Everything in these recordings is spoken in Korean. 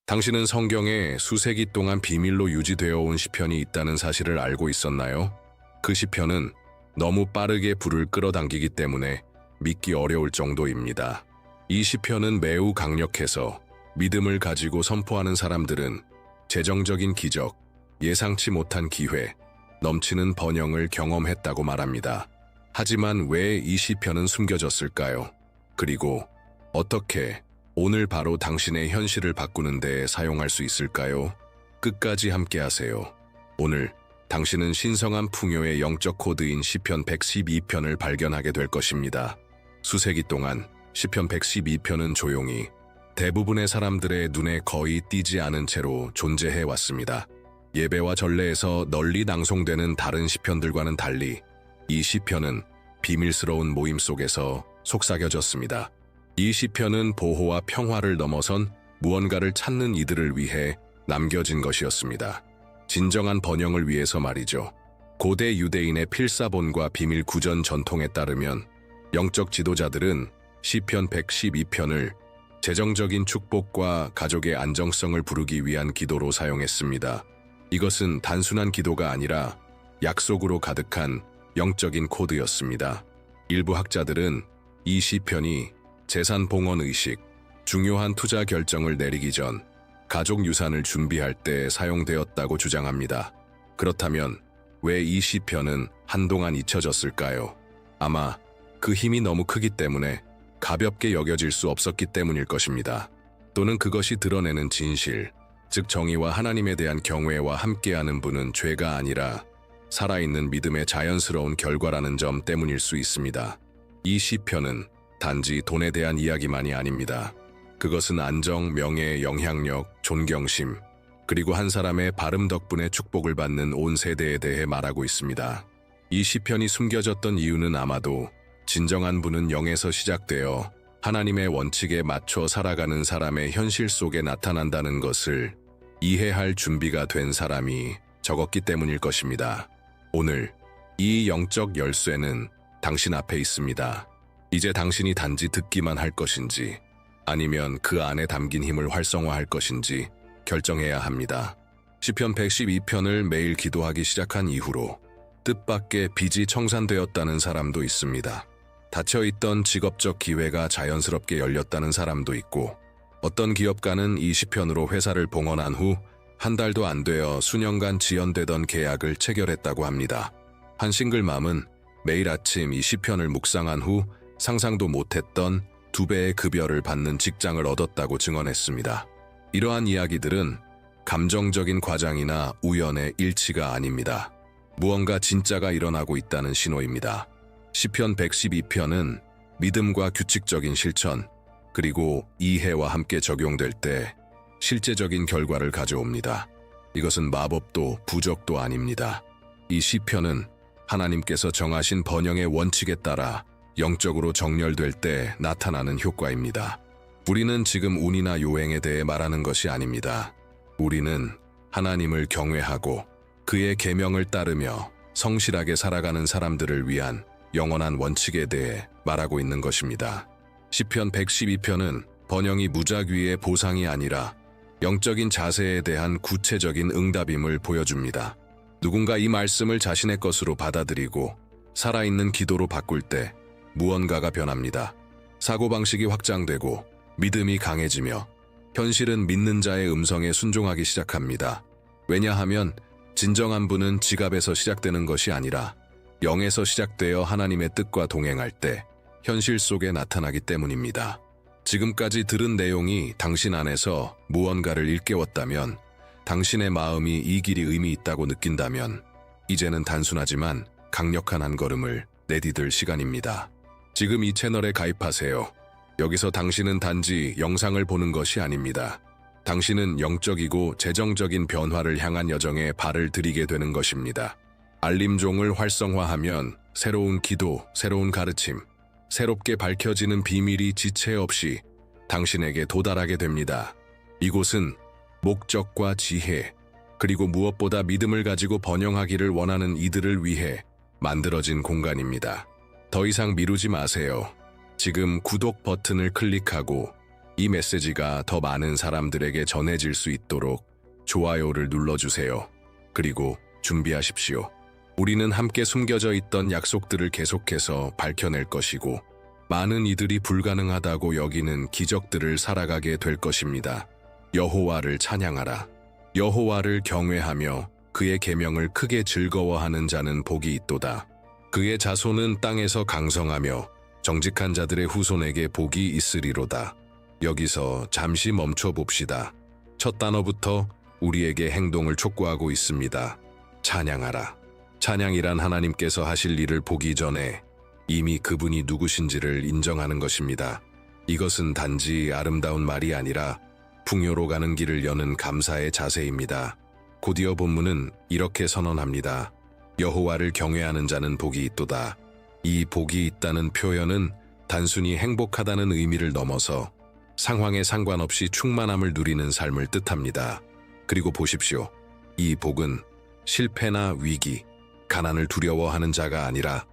당신은 성경에 수세기 동안 비밀로 유지되어 온 시편이 있다는 사실을 알고 있었나요? 그 시편은 너무 빠르게 불을 끌어당기기 때문에 믿기 어려울 정도입니다. 이 시편은 매우 강력해서 믿음을 가지고 선포하는 사람들은 재정적인 기적, 예상치 못한 기회, 넘치는 번영을 경험했다고 말합니다. 하지만 왜 이 시편은 숨겨졌을까요? 그리고 어떻게 오늘 바로 당신의 현실을 바꾸는 데 사용할 수 있을까요? 끝까지 함께하세요. 오늘 당신은 신성한 풍요의 영적 코드인 시편 112편을 발견하게 될 것입니다. 수세기 동안 시편 112편은 조용히 대부분의 사람들의 눈에 거의 띄지 않은 채로 존재해 왔습니다. 예배와 전례에서 널리 낭송되는 다른 시편들과는 달리 이 시편은 비밀스러운 모임 속에서 속삭여졌습니다. 이 시편은 보호와 평화를 넘어선 무언가를 찾는 이들을 위해 남겨진 것이었습니다. 진정한 번영을 위해서 말이죠. 고대 유대인의 필사본과 비밀 구전 전통에 따르면 영적 지도자들은 시편 112편을 재정적인 축복과 가족의 안정성을 부르기 위한 기도로 사용했습니다. 이것은 단순한 기도가 아니라 약속으로 가득한 영적인 코드였습니다. 일부 학자들은 이 시편이 재산 봉헌 의식, 중요한 투자 결정을 내리기 전 가족 유산을 준비할 때 사용되었다고 주장합니다. 그렇다면 왜 이 시편은 한동안 잊혀졌을까요? 아마 그 힘이 너무 크기 때문에 가볍게 여겨질 수 없었기 때문일 것입니다. 또는 그것이 드러내는 진실, 즉 정의와 하나님에 대한 경외와 함께하는 분은 죄가 아니라 살아있는 믿음의 자연스러운 결과라는 점 때문일 수 있습니다. 이 시편은 단지 돈에 대한 이야기만이 아닙니다. 그것은 안정, 명예, 영향력, 존경심, 그리고 한 사람의 발음 덕분에 축복을 받는 온 세대에 대해 말하고 있습니다. 이 시편이 숨겨졌던 이유는 아마도 진정한 분은 영에서 시작되어 하나님의 원칙에 맞춰 살아가는 사람의 현실 속에 나타난다는 것을 이해할 준비가 된 사람이 적었기 때문일 것입니다. 오늘 이 영적 열쇠는 당신 앞에 있습니다. 이제 당신이 단지 듣기만 할 것인지 아니면 그 안에 담긴 힘을 활성화할 것인지 결정해야 합니다. 시편 112편을 매일 기도하기 시작한 이후로 뜻밖의 빚이 청산되었다는 사람도 있습니다. 닫혀있던 직업적 기회가 자연스럽게 열렸다는 사람도 있고 어떤 기업가는 이 시편으로 회사를 봉헌한 후 한 달도 안 되어 수년간 지연되던 계약을 체결했다고 합니다. 한 싱글맘은 매일 아침 이 시편을 묵상한 후 상상도 못했던 2배의 급여를 받는 직장을 얻었다고 증언했습니다. 이러한 이야기들은 감정적인 과장이나 우연의 일치가 아닙니다. 무언가 진짜가 일어나고 있다는 신호입니다. 시편 112편은 믿음과 규칙적인 실천, 그리고 이해와 함께 적용될 때 실제적인 결과를 가져옵니다. 이것은 마법도 부적도 아닙니다. 이 시편은 하나님께서 정하신 번영의 원칙에 따라 영적으로 정렬될 때 나타나는 효과입니다. 우리는 지금 운이나 요행에 대해 말하는 것이 아닙니다. 우리는 하나님을 경외하고 그의 계명을 따르며 성실하게 살아가는 사람들을 위한 영원한 원칙에 대해 말하고 있는 것입니다. 시편 112편은 번영이 무작위의 보상이 아니라 영적인 자세에 대한 구체적인 응답임을 보여줍니다. 누군가 이 말씀을 자신의 것으로 받아들이고 살아있는 기도로 바꿀 때 무언가가 변합니다. 사고방식이 확장되고 믿음이 강해지며 현실은 믿는 자의 음성에 순종하기 시작합니다. 왜냐하면 진정한 분은 지갑에서 시작되는 것이 아니라 영에서 시작되어 하나님의 뜻과 동행할 때 현실 속에 나타나기 때문입니다. 지금까지 들은 내용이 당신 안에서 무언가를 일깨웠다면, 당신의 마음이 이 길이 의미 있다고 느낀다면 이제는 단순하지만 강력한 한 걸음을 내디딜 시간입니다. 지금 이 채널에 가입하세요. 여기서 당신은 단지 영상을 보는 것이 아닙니다. 당신은 영적이고 재정적인 변화를 향한 여정에 발을 들이게 되는 것입니다. 알림종을 활성화하면 새로운 기도, 새로운 가르침, 새롭게 밝혀지는 비밀이 지체 없이 당신에게 도달하게 됩니다. 이곳은 목적과 지혜, 그리고 무엇보다 믿음을 가지고 번영하기를 원하는 이들을 위해 만들어진 공간입니다. 더 이상 미루지 마세요. 지금 구독 버튼을 클릭하고 이 메시지가 더 많은 사람들에게 전해질 수 있도록 좋아요를 눌러주세요. 그리고 준비하십시오. 우리는 함께 숨겨져 있던 약속들을 계속해서 밝혀낼 것이고, 많은 이들이 불가능하다고 여기는 기적들을 살아가게 될 것입니다. 여호와를 찬양하라. 여호와를 경외하며 그의 계명을 크게 즐거워하는 자는 복이 있도다. 그의 자손은 땅에서 강성하며 정직한 자들의 후손에게 복이 있으리로다. 여기서 잠시 멈춰 봅시다. 첫 단어부터 우리에게 행동을 촉구하고 있습니다. 찬양하라. 찬양이란 하나님께서 하실 일을 보기 전에 이미 그분이 누구신지를 인정하는 것입니다. 이것은 단지 아름다운 말이 아니라 풍요로 가는 길을 여는 감사의 자세입니다. 곧이어 본문은 이렇게 선언합니다. 여호와를 경외하는 자는 복이 있도다. 이 복이 있다는 표현은 단순히 행복하다는 의미를 넘어서 상황에 상관없이 충만함을 누리는 삶을 뜻합니다. 그리고 보십시오. 이 복은 실패나 위기, 가난을 두려워하는 자가 아니라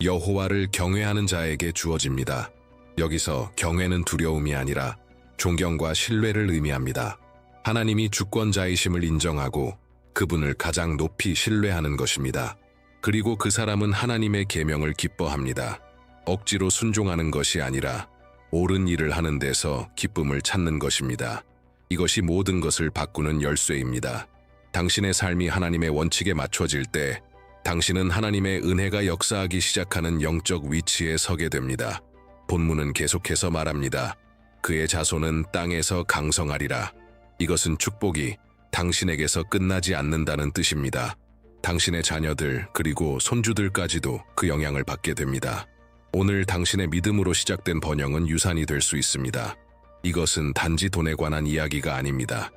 여호와를 경외하는 자에게 주어집니다. 여기서 경외는 두려움이 아니라 존경과 신뢰를 의미합니다. 하나님이 주권자이심을 인정하고 그분을 가장 높이 신뢰하는 것입니다. 그리고 그 사람은 하나님의 계명을 기뻐합니다. 억지로 순종하는 것이 아니라 옳은 일을 하는 데서 기쁨을 찾는 것입니다. 이것이 모든 것을 바꾸는 열쇠입니다. 당신의 삶이 하나님의 원칙에 맞춰질 때 당신은 하나님의 은혜가 역사하기 시작하는 영적 위치에 서게 됩니다. 본문은 계속해서 말합니다. 그의 자손은 땅에서 강성하리라. 이것은 축복이 당신에게서 끝나지 않는다는 뜻입니다. 당신의 자녀들 그리고 손주들까지도 그 영향을 받게 됩니다. 오늘 당신의 믿음으로 시작된 번영은 유산이 될 수 있습니다. 이것은 단지 돈에 관한 이야기가 아닙니다.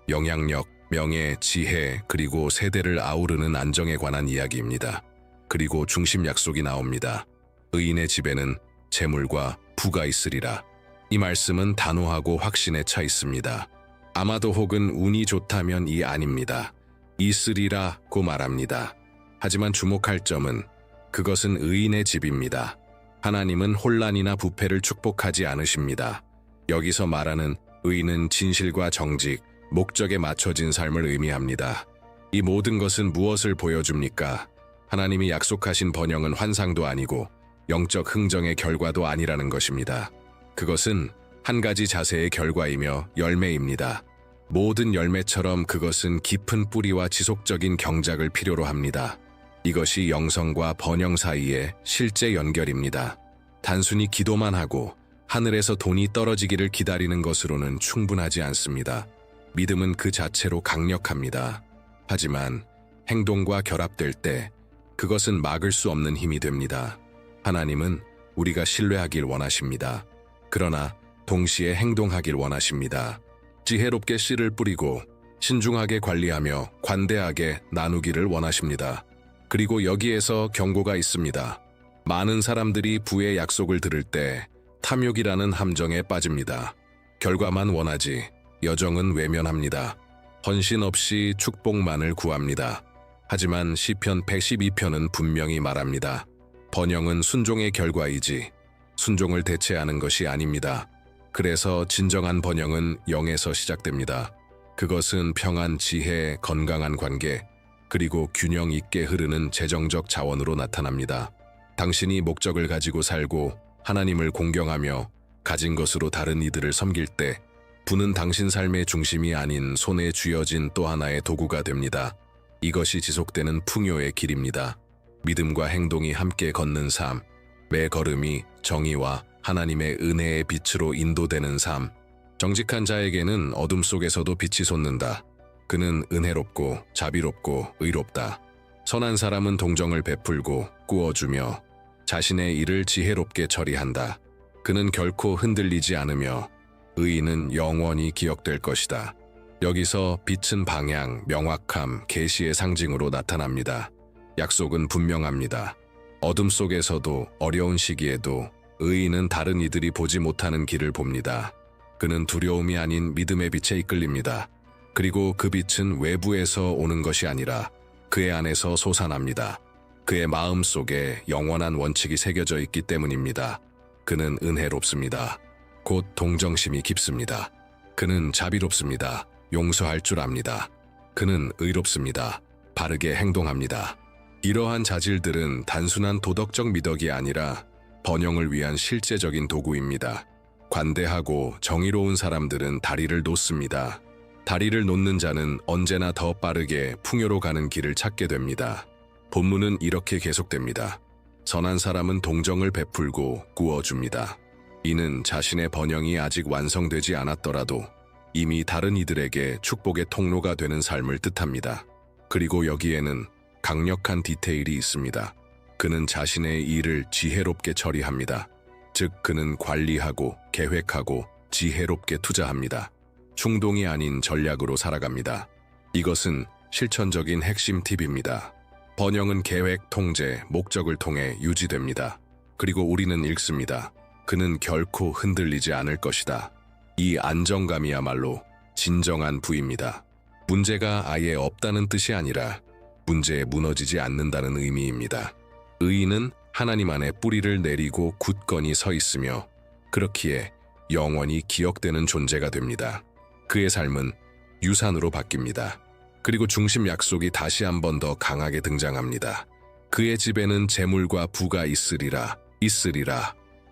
영향력, 명예, 지혜, 그리고 세대를 아우르는 안정에 관한 이야기입니다. 그리고 중심 약속이 나옵니다. 의인의 집에는 재물과 부가 있으리라. 이 말씀은 단호하고 확신에 차 있습니다. 아마도 혹은 운이 좋다면 이 아닙니다. 있으리라고 말합니다. 하지만 주목할 점은 그것은 의인의 집입니다. 하나님은 혼란이나 부패를 축복하지 않으십니다. 여기서 말하는 의인은 진실과 정직, 목적에 맞춰진 삶을 의미합니다. 이 모든 것은 무엇을 보여줍니까? 하나님이 약속하신 번영은 환상도 아니고 영적 흥정의 결과도 아니라는 것입니다. 그것은 한 가지 자세의 결과이며 열매입니다. 모든 열매처럼 그것은 깊은 뿌리와 지속적인 경작을 필요로 합니다. 이것이 영성과 번영 사이의 실제 연결입니다. 단순히 기도만 하고 하늘에서 돈이 떨어지기를 기다리는 것으로는 충분하지 않습니다. 믿음은 그 자체로 강력합니다. 하지만 행동과 결합될 때 그것은 막을 수 없는 힘이 됩니다. 하나님은 우리가 신뢰하길 원하십니다. 그러나 동시에 행동하길 원하십니다. 지혜롭게 씨를 뿌리고 신중하게 관리하며 관대하게 나누기를 원하십니다. 그리고 여기에서 경고가 있습니다. 많은 사람들이 부의 약속을 들을 때 탐욕이라는 함정에 빠집니다. 결과만 원하지 여정은 외면합니다. 헌신 없이 축복만을 구합니다. 하지만 시편 112편은 분명히 말합니다. 번영은 순종의 결과이지 순종을 대체하는 것이 아닙니다. 그래서 진정한 번영은 영에서 시작됩니다. 그것은 평안, 지혜, 건강한 관계, 그리고 균형 있게 흐르는 재정적 자원으로 나타납니다. 당신이 목적을 가지고 살고 하나님을 공경하며 가진 것으로 다른 이들을 섬길 때 부는 당신 삶의 중심이 아닌 손에 쥐어진 또 하나의 도구가 됩니다. 이것이 지속되는 풍요의 길입니다. 믿음과 행동이 함께 걷는 삶, 매 걸음이 정의와 하나님의 은혜의 빛으로 인도되는 삶. 정직한 자에게는 어둠 속에서도 빛이 솟는다. 그는 은혜롭고 자비롭고 의롭다. 선한 사람은 동정을 베풀고 꾸어주며 자신의 일을 지혜롭게 처리한다. 그는 결코 흔들리지 않으며 의인은 영원히 기억될 것이다. 여기서 빛은 방향, 명확함, 계시의 상징으로 나타납니다. 약속은 분명합니다. 어둠 속에서도 어려운 시기에도 의인은 다른 이들이 보지 못하는 길을 봅니다. 그는 두려움이 아닌 믿음의 빛에 이끌립니다. 그리고 그 빛은 외부에서 오는 것이 아니라 그의 안에서 솟아납니다. 그의 마음 속에 영원한 원칙이 새겨져 있기 때문입니다. 그는 은혜롭습니다. 곧 동정심이 깊습니다. 그는 자비롭습니다. 용서할 줄 압니다. 그는 의롭습니다. 바르게 행동합니다. 이러한 자질들은 단순한 도덕적 미덕이 아니라 번영을 위한 실제적인 도구입니다. 관대하고 정의로운 사람들은 다리를 놓습니다. 다리를 놓는 자는 언제나 더 빠르게 풍요로 가는 길을 찾게 됩니다. 본문은 이렇게 계속됩니다. 선한 사람은 동정을 베풀고 구워줍니다. 이는 자신의 번영이 아직 완성되지 않았더라도 이미 다른 이들에게 축복의 통로가 되는 삶을 뜻합니다. 그리고 여기에는 강력한 디테일이 있습니다. 그는 자신의 일을 지혜롭게 처리합니다. 즉, 그는 관리하고 계획하고 지혜롭게 투자합니다. 충동이 아닌 전략으로 살아갑니다. 이것은 실천적인 핵심 팁입니다. 번영은 계획, 통제, 목적을 통해 유지됩니다. 그리고 우리는 읽습니다. 그는 결코 흔들리지 않을 것이다. 이 안정감이야말로 진정한 부입니다. 문제가 아예 없다는 뜻이 아니라 문제에 무너지지 않는다는 의미입니다. 의인은 하나님 안에 뿌리를 내리고 굳건히 서 있으며 그렇기에 영원히 기억되는 존재가 됩니다. 그의 삶은 유산으로 바뀝니다. 그리고 중심 약속이 다시 한 번 더 강하게 등장합니다. 그의 집에는 재물과 부가 있으리라.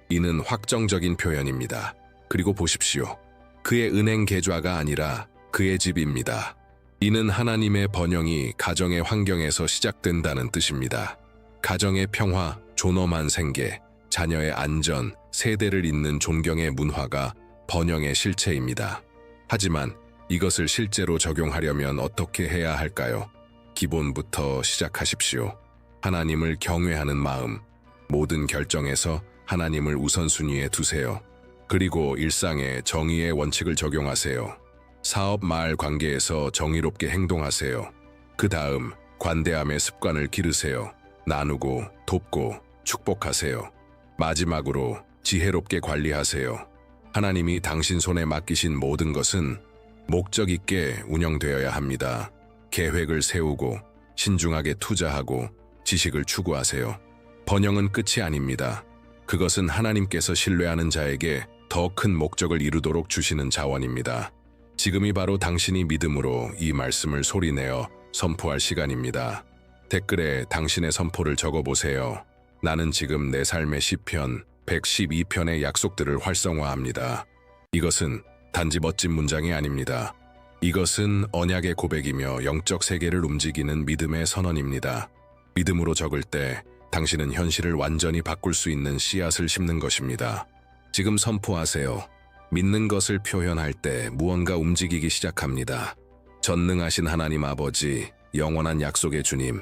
이는 확정적인 표현입니다. 그리고 보십시오. 그의 은행 계좌가 아니라 그의 집입니다. 이는 하나님의 번영이 가정의 환경에서 시작된다는 뜻입니다. 가정의 평화, 존엄한 생계, 자녀의 안전, 세대를 잇는 존경의 문화가 번영의 실체입니다. 하지만 이것을 실제로 적용하려면 어떻게 해야 할까요? 기본부터 시작하십시오. 하나님을 경외하는 마음, 모든 결정에서 하나님을 우선순위에 두세요. 그리고 일상에 정의의 원칙을 적용하세요. 사업, 말, 관계에서 정의롭게 행동하세요. 그 다음 관대함의 습관을 기르세요. 나누고, 돕고, 축복하세요. 마지막으로 지혜롭게 관리하세요. 하나님이 당신 손에 맡기신 모든 것은 목적 있게 운영되어야 합니다. 계획을 세우고 신중하게 투자하고 지식을 추구하세요. 번영은 끝이 아닙니다. 그것은 하나님께서 신뢰하는 자에게 더 큰 목적을 이루도록 주시는 자원입니다. 지금이 바로 당신이 믿음으로 이 말씀을 소리내어 선포할 시간입니다. 댓글에 당신의 선포를 적어보세요. 나는 지금 내 삶의 시편 112편의 약속들을 활성화합니다. 이것은 단지 멋진 문장이 아닙니다. 이것은 언약의 고백이며 영적 세계를 움직이는 믿음의 선언입니다. 믿음으로 적을 때 당신은 현실을 완전히 바꿀 수 있는 씨앗을 심는 것입니다. 지금 선포하세요. 믿는 것을 표현할 때 무언가 움직이기 시작합니다. 전능하신 하나님 아버지, 영원한 약속의 주님,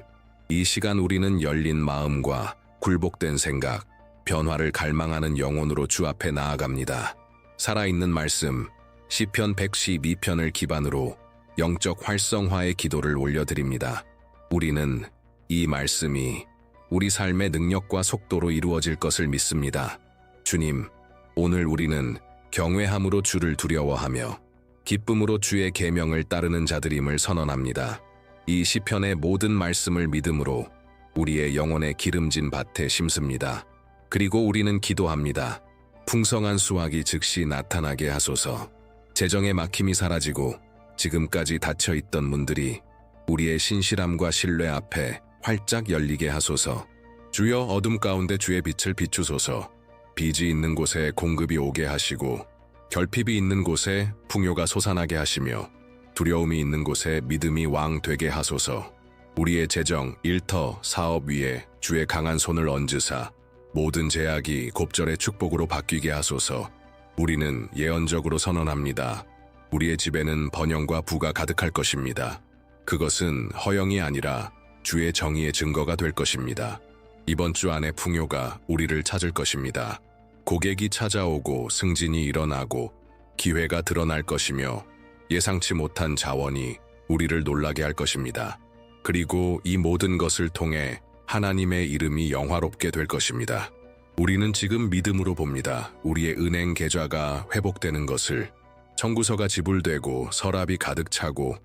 이 시간 우리는 열린 마음과 굴복된 생각, 변화를 갈망하는 영혼으로 주 앞에 나아갑니다. 살아있는 말씀, 시편 112편을 기반으로 영적 활성화의 기도를 올려드립니다. 우리는 이 말씀이 우리 삶의 능력과 속도로 이루어질 것을 믿습니다. 주님, 오늘 우리는 경외함으로 주를 두려워하며 기쁨으로 주의 계명을 따르는 자들임을 선언합니다. 이 시편의 모든 말씀을 믿음으로 우리의 영혼의 기름진 밭에 심습니다. 그리고 우리는 기도합니다. 풍성한 수확이 즉시 나타나게 하소서. 재정의 막힘이 사라지고 지금까지 닫혀있던 문들이 우리의 신실함과 신뢰 앞에 활짝 열리게 하소서. 주여, 어둠 가운데 주의 빛을 비추소서. 빚이 있는 곳에 공급이 오게 하시고 결핍이 있는 곳에 풍요가 솟아나게 하시며 두려움이 있는 곳에 믿음이 왕 되게 하소서. 우리의 재정, 일터, 사업 위에 주의 강한 손을 얹으사 모든 제약이 곱절의 축복으로 바뀌게 하소서. 우리는 예언적으로 선언합니다. 우리의 집에는 번영과 부가 가득할 것입니다. 그것은 허영이 아니라 주의 정의의 증거가 될 것입니다. 이번 주 안에 풍요가 우리를 찾을 것입니다. 고객이 찾아오고 승진이 일어나고 기회가 드러날 것이며 예상치 못한 자원이 우리를 놀라게 할 것입니다. 그리고 이 모든 것을 통해 하나님의 이름이 영화롭게 될 것입니다. 우리는 지금 믿음으로 봅니다. 우리의 은행 계좌가 회복되는 것을, 청구서가 지불되고 서랍이 가득 차고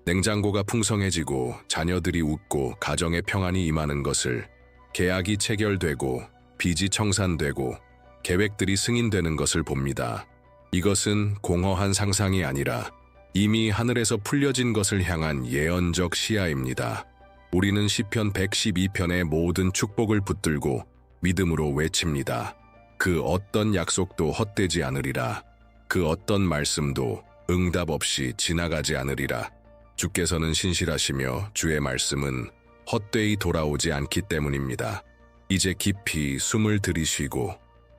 냉장고가 풍성해지고 자녀들이 웃고 가정의 평안이 임하는 것을, 계약이 체결되고 빚이 청산되고 계획들이 승인되는 것을 봅니다. 이것은 공허한 상상이 아니라 이미 하늘에서 풀려진 것을 향한 예언적 시야입니다. 우리는 시편 112편의 모든 축복을 붙들고 믿음으로 외칩니다. 그 어떤 약속도 헛되지 않으리라. 그 어떤 말씀도 응답 없이 지나가지 않으리라. 주께서는 신실하시며 주의 말씀은 헛되이 돌아오지 않기 때문입니다. 이제 깊이 숨을 들이쉬고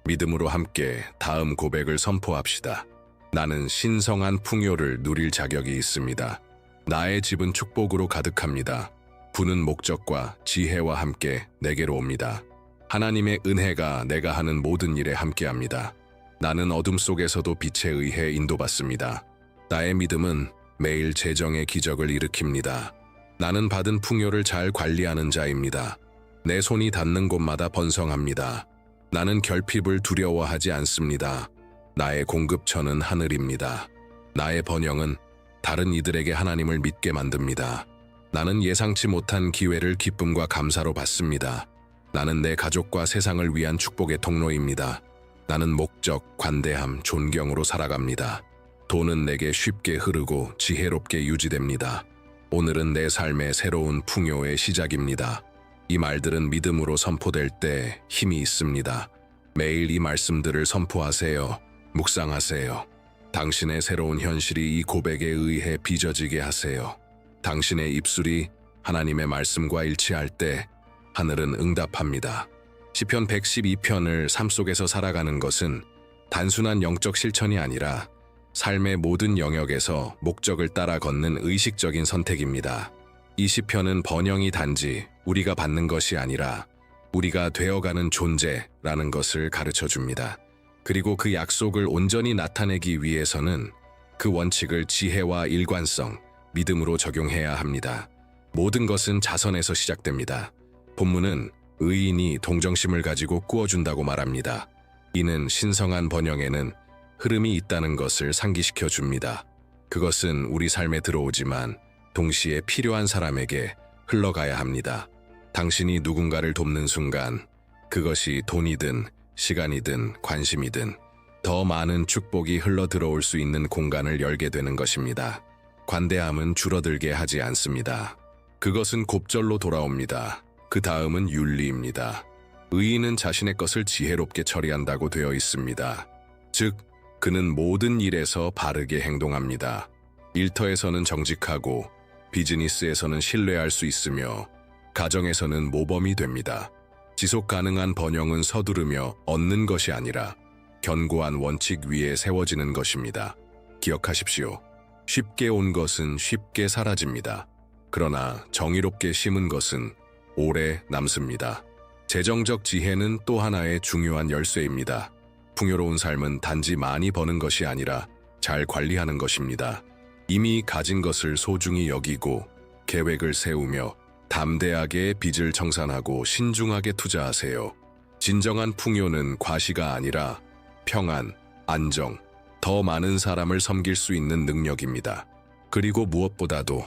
믿음으로 함께 다음 고백을 선포합시다. 나는 신성한 풍요를 누릴 자격이 있습니다. 나의 집은 축복으로 가득합니다. 부는 목적과 지혜와 함께 내게로 옵니다. 하나님의 은혜가 내가 하는 모든 일에 함께합니다. 나는 어둠 속에서도 빛에 의해 인도받습니다. 나의 믿음은 매일 재정의 기적을 일으킵니다. 나는 받은 풍요를 잘 관리하는 자입니다. 내 손이 닿는 곳마다 번성합니다. 나는 결핍을 두려워하지 않습니다. 나의 공급처는 하늘입니다. 나의 번영은 다른 이들에게 하나님을 믿게 만듭니다. 나는 예상치 못한 기회를 기쁨과 감사로 받습니다. 나는 내 가족과 세상을 위한 축복의 통로입니다. 나는 목적, 관대함, 존경으로 살아갑니다. 돈은 내게 쉽게 흐르고 지혜롭게 유지됩니다. 오늘은 내 삶의 새로운 풍요의 시작입니다. 이 말들은 믿음으로 선포될 때 힘이 있습니다. 매일 이 말씀들을 선포하세요. 묵상하세요. 당신의 새로운 현실이 이 고백에 의해 빚어지게 하세요. 당신의 입술이 하나님의 말씀과 일치할 때 하늘은 응답합니다. 시편 112편을 삶 속에서 살아가는 것은 단순한 영적 실천이 아니라 삶의 모든 영역에서 목적을 따라 걷는 의식적인 선택입니다. 이 시편은 번영이 단지 우리가 받는 것이 아니라 우리가 되어가는 존재라는 것을 가르쳐 줍니다. 그리고 그 약속을 온전히 나타내기 위해서는 그 원칙을 지혜와 일관성, 믿음으로 적용해야 합니다. 모든 것은 자선에서 시작됩니다. 본문은 의인이 동정심을 가지고 꾸어준다고 말합니다. 이는 신성한 번영에는 흐름이 있다는 것을 상기시켜 줍니다. 그것은 우리 삶에 들어오지만 동시에 필요한 사람에게 흘러가야 합니다. 당신이 누군가를 돕는 순간 그것이 돈이든 시간이든 관심이든 더 많은 축복이 흘러 들어올 수 있는 공간을 열게 되는 것입니다. 관대함은 줄어들게 하지 않습니다. 그것은 곱절로 돌아옵니다. 그 다음은 윤리입니다. 의인은 자신의 것을 지혜롭게 처리한다고 되어 있습니다. 즉, 그는 모든 일에서 바르게 행동합니다. 일터에서는 정직하고 비즈니스에서는 신뢰할 수 있으며 가정에서는 모범이 됩니다. 지속 가능한 번영은 서두르며 얻는 것이 아니라 견고한 원칙 위에 세워지는 것입니다. 기억하십시오. 쉽게 온 것은 쉽게 사라집니다. 그러나 정의롭게 심은 것은 오래 남습니다. 재정적 지혜는 또 하나의 중요한 열쇠입니다. 풍요로운 삶은 단지 많이 버는 것이 아니라 잘 관리하는 것입니다. 이미 가진 것을 소중히 여기고 계획을 세우며 담대하게 빚을 청산하고 신중하게 투자하세요. 진정한 풍요는 과시가 아니라 평안, 안정, 더 많은 사람을 섬길 수 있는 능력입니다. 그리고 무엇보다도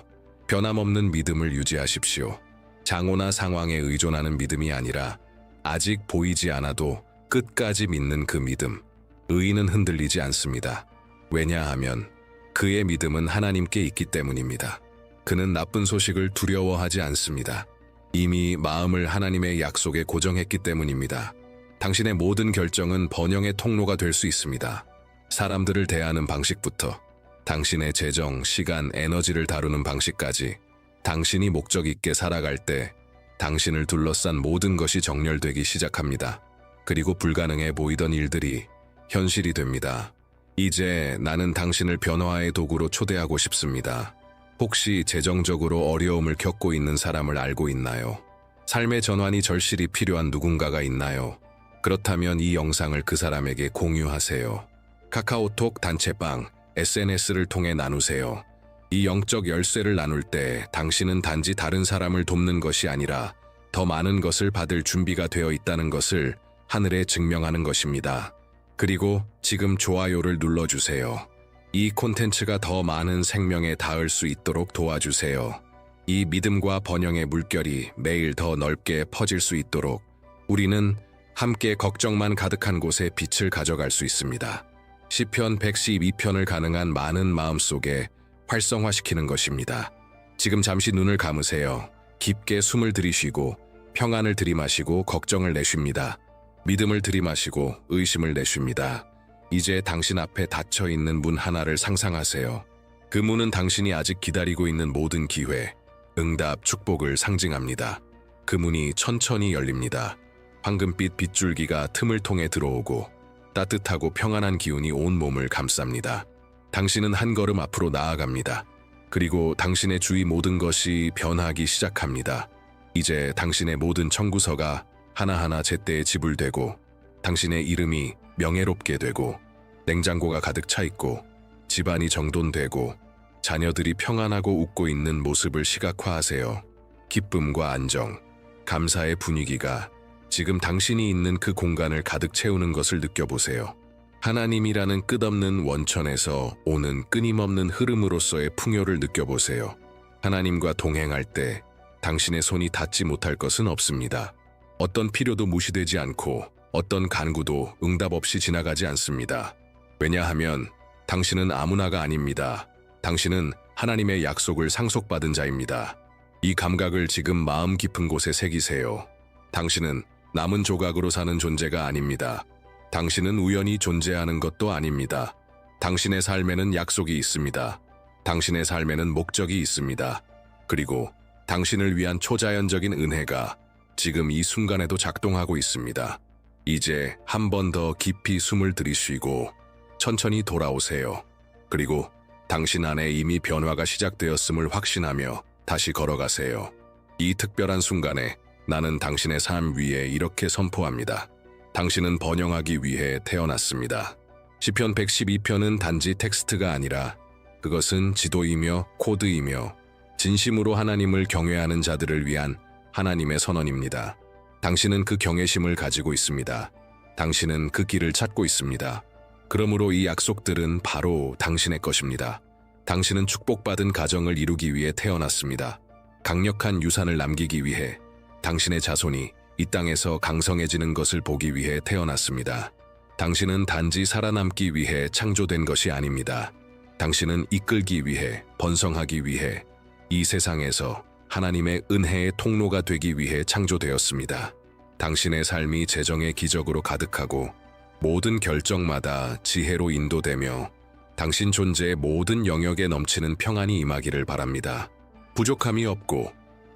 변함없는 믿음을 유지하십시오. 장호나 상황에 의존하는 믿음이 아니라 아직 보이지 않아도 끝까지 믿는 그 믿음. 의인은 흔들리지 않습니다. 왜냐하면 그의 믿음은 하나님께 있기 때문입니다. 그는 나쁜 소식을 두려워하지 않습니다. 이미 마음을 하나님의 약속에 고정했기 때문입니다. 당신의 모든 결정은 번영의 통로가 될 수 있습니다. 사람들을 대하는 방식부터 당신의 재정, 시간, 에너지를 다루는 방식까지 당신이 목적 있게 살아갈 때 당신을 둘러싼 모든 것이 정렬되기 시작합니다. 그리고 불가능해 보이던 일들이 현실이 됩니다. 이제 나는 당신을 변화의 도구로 초대하고 싶습니다. 혹시 재정적으로 어려움을 겪고 있는 사람을 알고 있나요? 삶의 전환이 절실히 필요한 누군가가 있나요? 그렇다면 이 영상을 그 사람에게 공유하세요. 카카오톡, 단체방, SNS를 통해 나누세요. 이 영적 열쇠를 나눌 때 당신은 단지 다른 사람을 돕는 것이 아니라 더 많은 것을 받을 준비가 되어 있다는 것을 하늘에 증명하는 것입니다. 그리고 지금 좋아요를 눌러주세요. 이 콘텐츠가 더 많은 생명에 닿을 수 있도록 도와주세요. 이 믿음과 번영의 물결이 매일 더 넓게 퍼질 수 있도록 우리는 함께 걱정만 가득한 곳에 빛을 가져갈 수 있습니다. 시편 112편을 가능한 많은 마음속에 활성화시키는 것입니다. 지금 잠시 눈을 감으세요. 깊게 숨을 들이쉬고 평안을 들이마시고 걱정을 내쉽니다. 믿음을 들이마시고 의심을 내쉽니다. 이제 당신 앞에 닫혀 있는 문 하나를 상상하세요. 그 문은 당신이 아직 기다리고 있는 모든 기회, 응답, 축복을 상징합니다. 그 문이 천천히 열립니다. 황금빛 빗줄기가 틈을 통해 들어오고 따뜻하고 평안한 기운이 온 몸을 감쌉니다. 당신은 한 걸음 앞으로 나아갑니다. 그리고 당신의 주위 모든 것이 변하기 시작합니다. 이제 당신의 모든 청구서가 하나하나 제때에 지불되고 당신의 이름이 명예롭게 되고 냉장고가 가득 차 있고 집안이 정돈되고 자녀들이 평안하고 웃고 있는 모습을 시각화하세요. 기쁨과 안정, 감사의 분위기가 지금 당신이 있는 그 공간을 가득 채우는 것을 느껴보세요. 하나님이라는 끝없는 원천에서 오는 끊임없는 흐름으로서의 풍요를 느껴보세요. 하나님과 동행할 때 당신의 손이 닿지 못할 것은 없습니다. 어떤 필요도 무시되지 않고 어떤 간구도 응답 없이 지나가지 않습니다. 왜냐하면 당신은 아무나가 아닙니다. 당신은 하나님의 약속을 상속받은 자입니다. 이 감각을 지금 마음 깊은 곳에 새기세요. 당신은 남은 조각으로 사는 존재가 아닙니다. 당신은 우연히 존재하는 것도 아닙니다. 당신의 삶에는 약속이 있습니다. 당신의 삶에는 목적이 있습니다. 그리고 당신을 위한 초자연적인 은혜가 지금 이 순간에도 작동하고 있습니다. 이제 한 번 더 깊이 숨을 들이쉬고 천천히 돌아오세요. 그리고 당신 안에 이미 변화가 시작되었음을 확신하며 다시 걸어가세요. 이 특별한 순간에 나는 당신의 삶 위에 이렇게 선포합니다. 당신은 번영하기 위해 태어났습니다. 시편 112편은 단지 텍스트가 아니라 그것은 지도이며 코드이며 진심으로 하나님을 경외하는 자들을 위한 하나님의 선언입니다. 당신은 그 경외심을 가지고 있습니다. 당신은 그 길을 찾고 있습니다. 그러므로 이 약속들은 바로 당신의 것입니다. 당신은 축복받은 가정을 이루기 위해 태어났습니다. 강력한 유산을 남기기 위해 당신의 자손이 이 땅에서 강성해지는 것을 보기 위해 태어났습니다. 당신은 단지 살아남기 위해 창조된 것이 아닙니다. 당신은 이끌기 위해, 번성하기 위해, 이 세상에서 하나님의 은혜의 통로가 되기 위해 창조되었습니다. 당신의 삶이 재정의 기적으로 가득하고 모든 결정마다 지혜로 인도되며 당신 존재의 모든 영역에 넘치는 평안이 임하기를 바랍니다. 부족함이 없고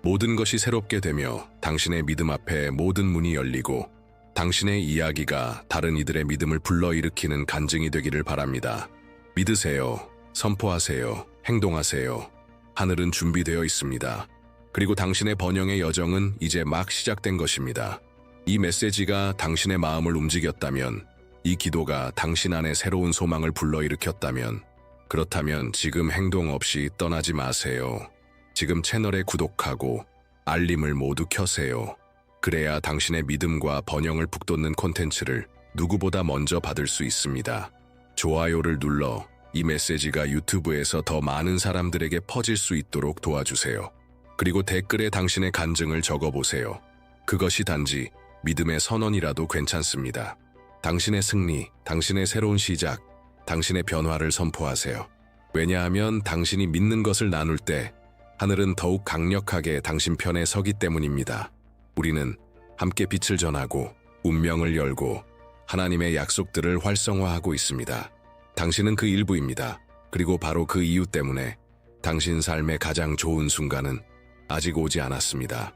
모든 것이 새롭게 되며 당신의 믿음 앞에 모든 문이 열리고 당신의 이야기가 다른 이들의 믿음을 불러일으키는 간증이 되기를 바랍니다. 믿으세요. 선포하세요. 행동하세요. 하늘은 준비되어 있습니다. 그리고 당신의 번영의 여정은 이제 막 시작된 것입니다. 이 메시지가 당신의 마음을 움직였다면, 이 기도가 당신 안에 새로운 소망을 불러일으켰다면, 그렇다면 지금 행동 없이 떠나지 마세요. 지금 채널에 구독하고 알림을 모두 켜세요. 그래야 당신의 믿음과 번영을 북돋는 콘텐츠를 누구보다 먼저 받을 수 있습니다. 좋아요를 눌러 이 메시지가 유튜브에서 더 많은 사람들에게 퍼질 수 있도록 도와주세요. 그리고 댓글에 당신의 간증을 적어보세요. 그것이 단지 믿음의 선언이라도 괜찮습니다. 당신의 승리, 당신의 새로운 시작, 당신의 변화를 선포하세요. 왜냐하면 당신이 믿는 것을 나눌 때 하늘은 더욱 강력하게 당신 편에 서기 때문입니다. 우리는 함께 빛을 전하고 운명을 열고 하나님의 약속들을 활성화하고 있습니다. 당신은 그 일부입니다. 그리고 바로 그 이유 때문에 당신 삶의 가장 좋은 순간은 아직 오지 않았습니다.